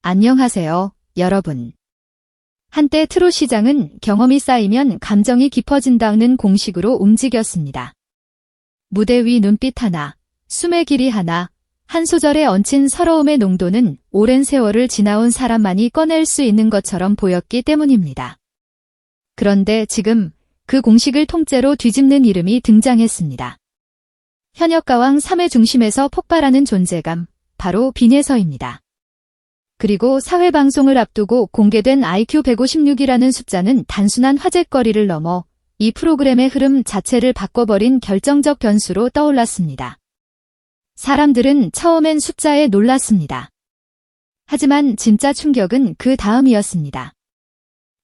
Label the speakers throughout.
Speaker 1: 안녕하세요, 여러분. 한때 트롯 시장은 경험이 쌓이면 감정이 깊어진다는 공식으로 움직였습니다. 무대 위 눈빛 하나, 숨의 길이 하나, 한 소절에 얹힌 서러움의 농도는 오랜 세월을 지나온 사람만이 꺼낼 수 있는 것처럼 보였기 때문입니다. 그런데 지금 그 공식을 통째로 뒤집는 이름이 등장했습니다. 현역가왕 3회 중심에서 폭발하는 존재감, 바로 빈혜서입니다. 그리고 사회방송을 앞두고 공개된 IQ 156이라는 숫자는 단순한 화제거리를 넘어 이 프로그램의 흐름 자체를 바꿔버린 결정적 변수로 떠올랐습니다. 사람들은 처음엔 숫자에 놀랐습니다. 하지만 진짜 충격은 그 다음이었습니다.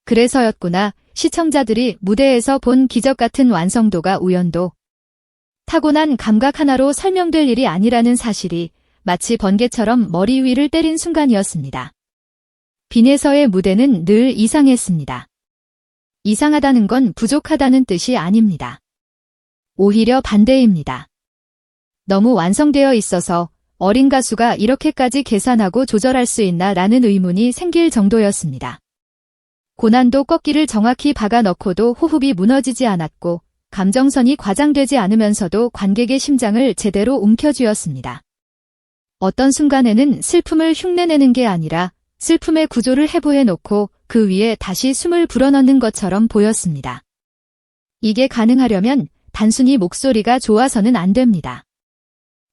Speaker 1: 그래서였구나, 시청자들이 무대에서 본 기적 같은 완성도가 우연도, 타고난 감각 하나로 설명될 일이 아니라는 사실이 마치 번개처럼 머리 위를 때린 순간이었습니다. 빈혜서의 무대는 늘 이상했습니다. 이상하다는 건 부족하다는 뜻이 아닙니다. 오히려 반대입니다. 너무 완성되어 있어서 어린 가수가 이렇게까지 계산하고 조절할 수 있나 라는 의문이 생길 정도였습니다. 고난도 꺾기를 정확히 박아 넣고도 호흡이 무너지지 않았고 감정선이 과장되지 않으면서도 관객의 심장을 제대로 움켜쥐었습니다. 어떤 순간에는 슬픔을 흉내내는 게 아니라 슬픔의 구조를 해부해놓고 그 위에 다시 숨을 불어넣는 것처럼 보였습니다. 이게 가능하려면 단순히 목소리가 좋아서는 안 됩니다.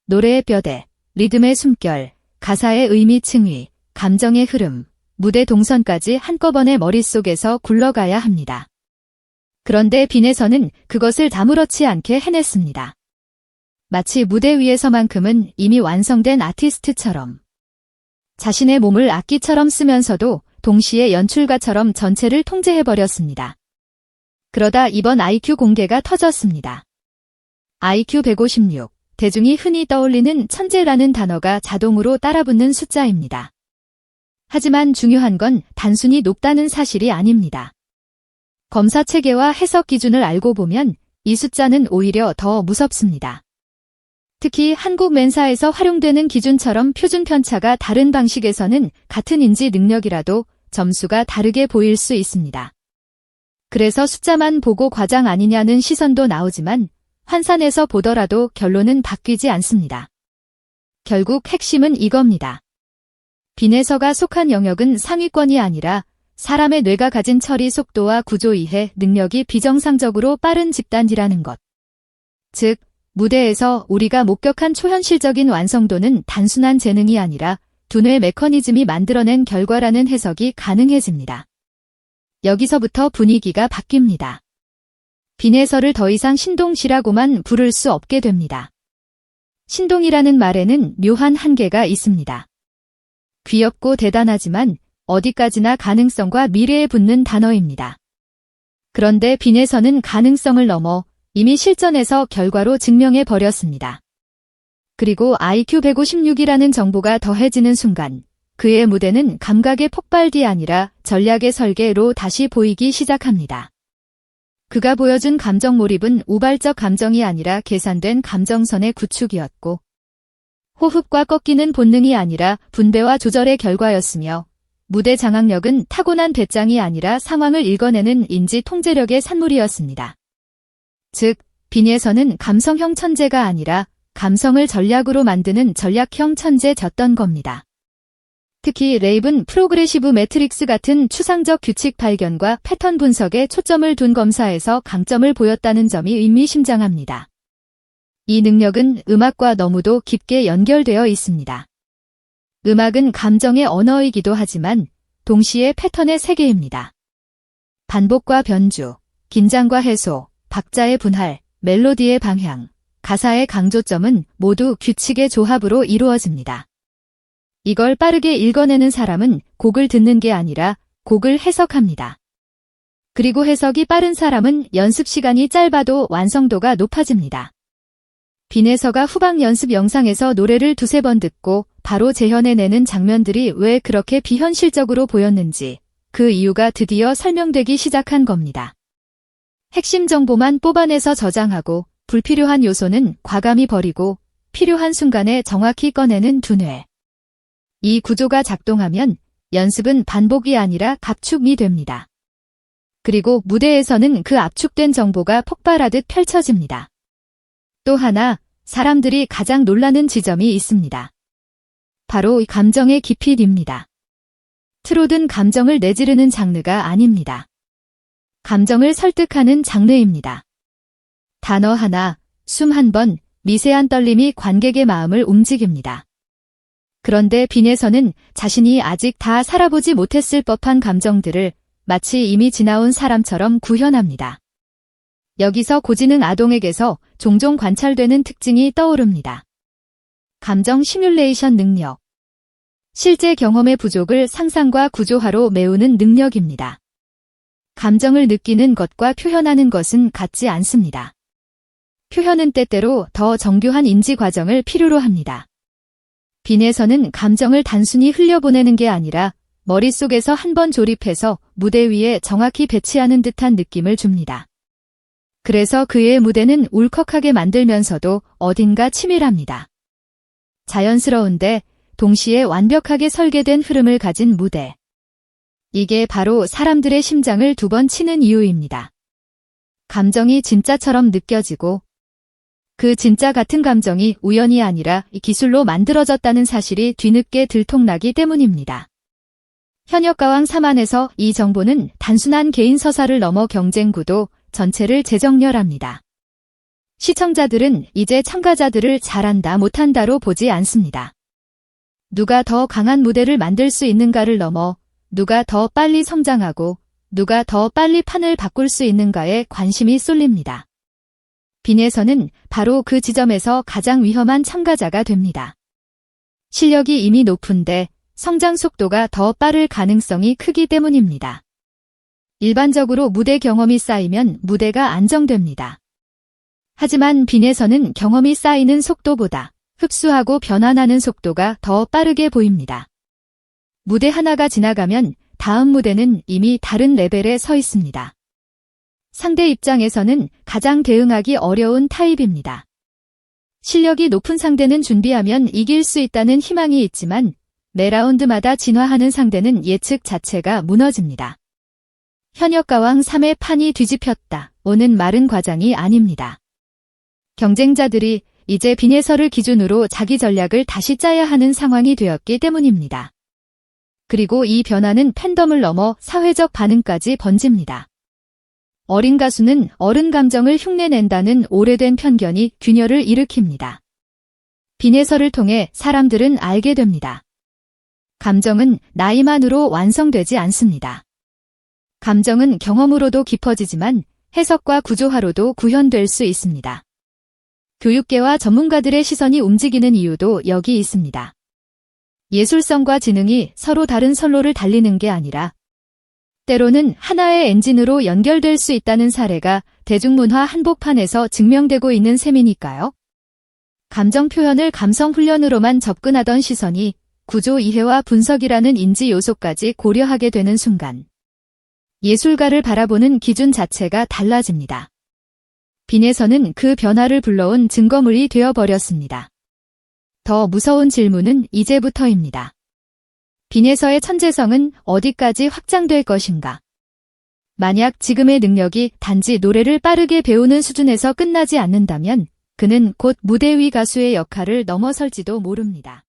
Speaker 1: 노래의 뼈대, 리듬의 숨결, 가사의 의미 층위, 감정의 흐름, 무대 동선까지 한꺼번에 머릿속에서 굴러가야 합니다. 그런데 빈혜서는 그것을 아무렇지 않게 해냈습니다. 마치 무대 위에서만큼은 이미 완성된 아티스트처럼 자신의 몸을 악기처럼 쓰면서도 동시에 연출가처럼 전체를 통제해버렸습니다. 그러다 이번 IQ 공개가 터졌습니다. IQ 156, 대중이 흔히 떠올리는 천재라는 단어가 자동으로 따라붙는 숫자입니다. 하지만 중요한 건 단순히 높다는 사실이 아닙니다. 검사 체계와 해석 기준을 알고 보면 이 숫자는 오히려 더 무섭습니다. 특히 한국 맨사에서 활용되는 기준처럼 표준 편차가 다른 방식에서는 같은 인지 능력이라도 점수가 다르게 보일 수 있습니다. 그래서 숫자만 보고 과장 아니냐는 시선도 나오지만 환산해서 보더라도 결론은 바뀌지 않습니다. 결국 핵심은 이겁니다. 빈혜서가 속한 영역은 상위권이 아니라 사람의 뇌가 가진 처리 속도와 구조 이해 능력이 비정상적으로 빠른 집단이라는 것. 즉, 무대에서 우리가 목격한 초현실적인 완성도는 단순한 재능이 아니라 두뇌 메커니즘이 만들어낸 결과라는 해석이 가능해집니다. 여기서부터 분위기가 바뀝니다. 빈혜서를 더 이상 신동씨라고만 부를 수 없게 됩니다. 신동이라는 말에는 묘한 한계가 있습니다. 귀엽고 대단하지만 어디까지나 가능성과 미래에 붙는 단어입니다. 그런데 빈혜서는 가능성을 넘어 이미 실전에서 결과로 증명해버렸습니다. 그리고 IQ 156이라는 정보가 더해지는 순간 그의 무대는 감각의 폭발이 아니라 전략의 설계로 다시 보이기 시작합니다. 그가 보여준 감정 몰입은 우발적 감정이 아니라 계산된 감정선의 구축이었고 호흡과 꺾이는 본능이 아니라 분배와 조절의 결과였으며 무대 장악력은 타고난 배짱이 아니라 상황을 읽어내는 인지 통제력의 산물이었습니다. 즉, 빈혜서는 감성형 천재가 아니라 감성을 전략으로 만드는 전략형 천재였던 겁니다. 특히 레이븐 프로그레시브 매트릭스 같은 추상적 규칙 발견과 패턴 분석에 초점을 둔 검사에서 강점을 보였다는 점이 의미심장합니다. 이 능력은 음악과 너무도 깊게 연결되어 있습니다. 음악은 감정의 언어이기도 하지만 동시에 패턴의 세계입니다. 반복과 변주, 긴장과 해소, 박자의 분할, 멜로디의 방향, 가사의 강조점은 모두 규칙의 조합으로 이루어집니다. 이걸 빠르게 읽어내는 사람은 곡을 듣는 게 아니라 곡을 해석합니다. 그리고 해석이 빠른 사람은 연습 시간이 짧아도 완성도가 높아집니다. 빈혜서가 후방 연습 영상에서 노래를 두세 번 듣고 바로 재현해내는 장면들이 왜 그렇게 비현실적으로 보였는지 그 이유가 드디어 설명되기 시작한 겁니다. 핵심 정보만 뽑아내서 저장하고 불필요한 요소는 과감히 버리고 필요한 순간에 정확히 꺼내는 두뇌. 이 구조가 작동하면 연습은 반복이 아니라 압축이 됩니다. 그리고 무대에서는 그 압축된 정보가 폭발하듯 펼쳐집니다. 또 하나, 사람들이 가장 놀라는 지점이 있습니다. 바로 이 감정의 깊이입니다. 트롯은 감정을 내지르는 장르가 아닙니다. 감정을 설득하는 장르입니다. 단어 하나, 숨 한 번, 미세한 떨림이 관객의 마음을 움직입니다. 그런데 빈에서는 자신이 아직 다 살아보지 못했을 법한 감정들을 마치 이미 지나온 사람처럼 구현합니다. 여기서 고지능 아동에게서 종종 관찰되는 특징이 떠오릅니다. 감정 시뮬레이션 능력. 실제 경험의 부족을 상상과 구조화로 메우는 능력입니다. 감정을 느끼는 것과 표현하는 것은 같지 않습니다. 표현은 때때로 더 정교한 인지 과정을 필요로 합니다. 빈에서는 감정을 단순히 흘려보내는 게 아니라 머릿속에서 한 번 조립해서 무대 위에 정확히 배치하는 듯한 느낌을 줍니다. 그래서 그의 무대는 울컥하게 만들면서도 어딘가 치밀합니다. 자연스러운데 동시에 완벽하게 설계된 흐름을 가진 무대. 이게 바로 사람들의 심장을 두 번 치는 이유입니다. 감정이 진짜처럼 느껴지고 그 진짜 같은 감정이 우연이 아니라 기술로 만들어졌다는 사실이 뒤늦게 들통나기 때문입니다. 현역가왕 3안에서 이 정보는 단순한 개인 서사를 넘어 경쟁구도 전체를 재정렬합니다. 시청자들은 이제 참가자들을 잘한다 못한다로 보지 않습니다. 누가 더 강한 무대를 만들 수 있는가를 넘어 누가 더 빨리 성장하고 누가 더 빨리 판을 바꿀 수 있는가에 관심이 쏠립니다. 빈에서는 바로 그 지점에서 가장 위험한 참가자가 됩니다. 실력이 이미 높은데 성장 속도가 더 빠를 가능성이 크기 때문입니다. 일반적으로 무대 경험이 쌓이면 무대가 안정됩니다. 하지만 빈에서는 경험이 쌓이는 속도보다 흡수하고 변환하는 속도가 더 빠르게 보입니다. 무대 하나가 지나가면 다음 무대는 이미 다른 레벨에 서 있습니다. 상대 입장에서는 가장 대응하기 어려운 타입입니다. 실력이 높은 상대는 준비하면 이길 수 있다는 희망이 있지만 매 라운드마다 진화하는 상대는 예측 자체가 무너집니다. 현역가왕 3의 판이 뒤집혔다. 오는 마른 과장이 아닙니다. 경쟁자들이 이제 빈에서를 기준으로 자기 전략을 다시 짜야 하는 상황이 되었기 때문입니다. 그리고 이 변화는 팬덤을 넘어 사회적 반응까지 번집니다. 어린 가수는 어른 감정을 흉내낸다는 오래된 편견이 균열을 일으킵니다. 빈에서를 통해 사람들은 알게 됩니다. 감정은 나이만으로 완성되지 않습니다. 감정은 경험으로도 깊어지지만 해석과 구조화로도 구현될 수 있습니다. 교육계와 전문가들의 시선이 움직이는 이유도 여기 있습니다. 예술성과 지능이 서로 다른 선로를 달리는 게 아니라 때로는 하나의 엔진으로 연결될 수 있다는 사례가 대중문화 한복판에서 증명되고 있는 셈이니까요. 감정 표현을 감성 훈련으로만 접근하던 시선이 구조 이해와 분석이라는 인지 요소까지 고려하게 되는 순간 예술가를 바라보는 기준 자체가 달라집니다. 빈에서는 그 변화를 불러온 증거물이 되어버렸습니다. 더 무서운 질문은 이제부터입니다. 빈에서의 천재성은 어디까지 확장될 것인가? 만약 지금의 능력이 단지 노래를 빠르게 배우는 수준에서 끝나지 않는다면 그는 곧 무대 위 가수의 역할을 넘어설지도 모릅니다.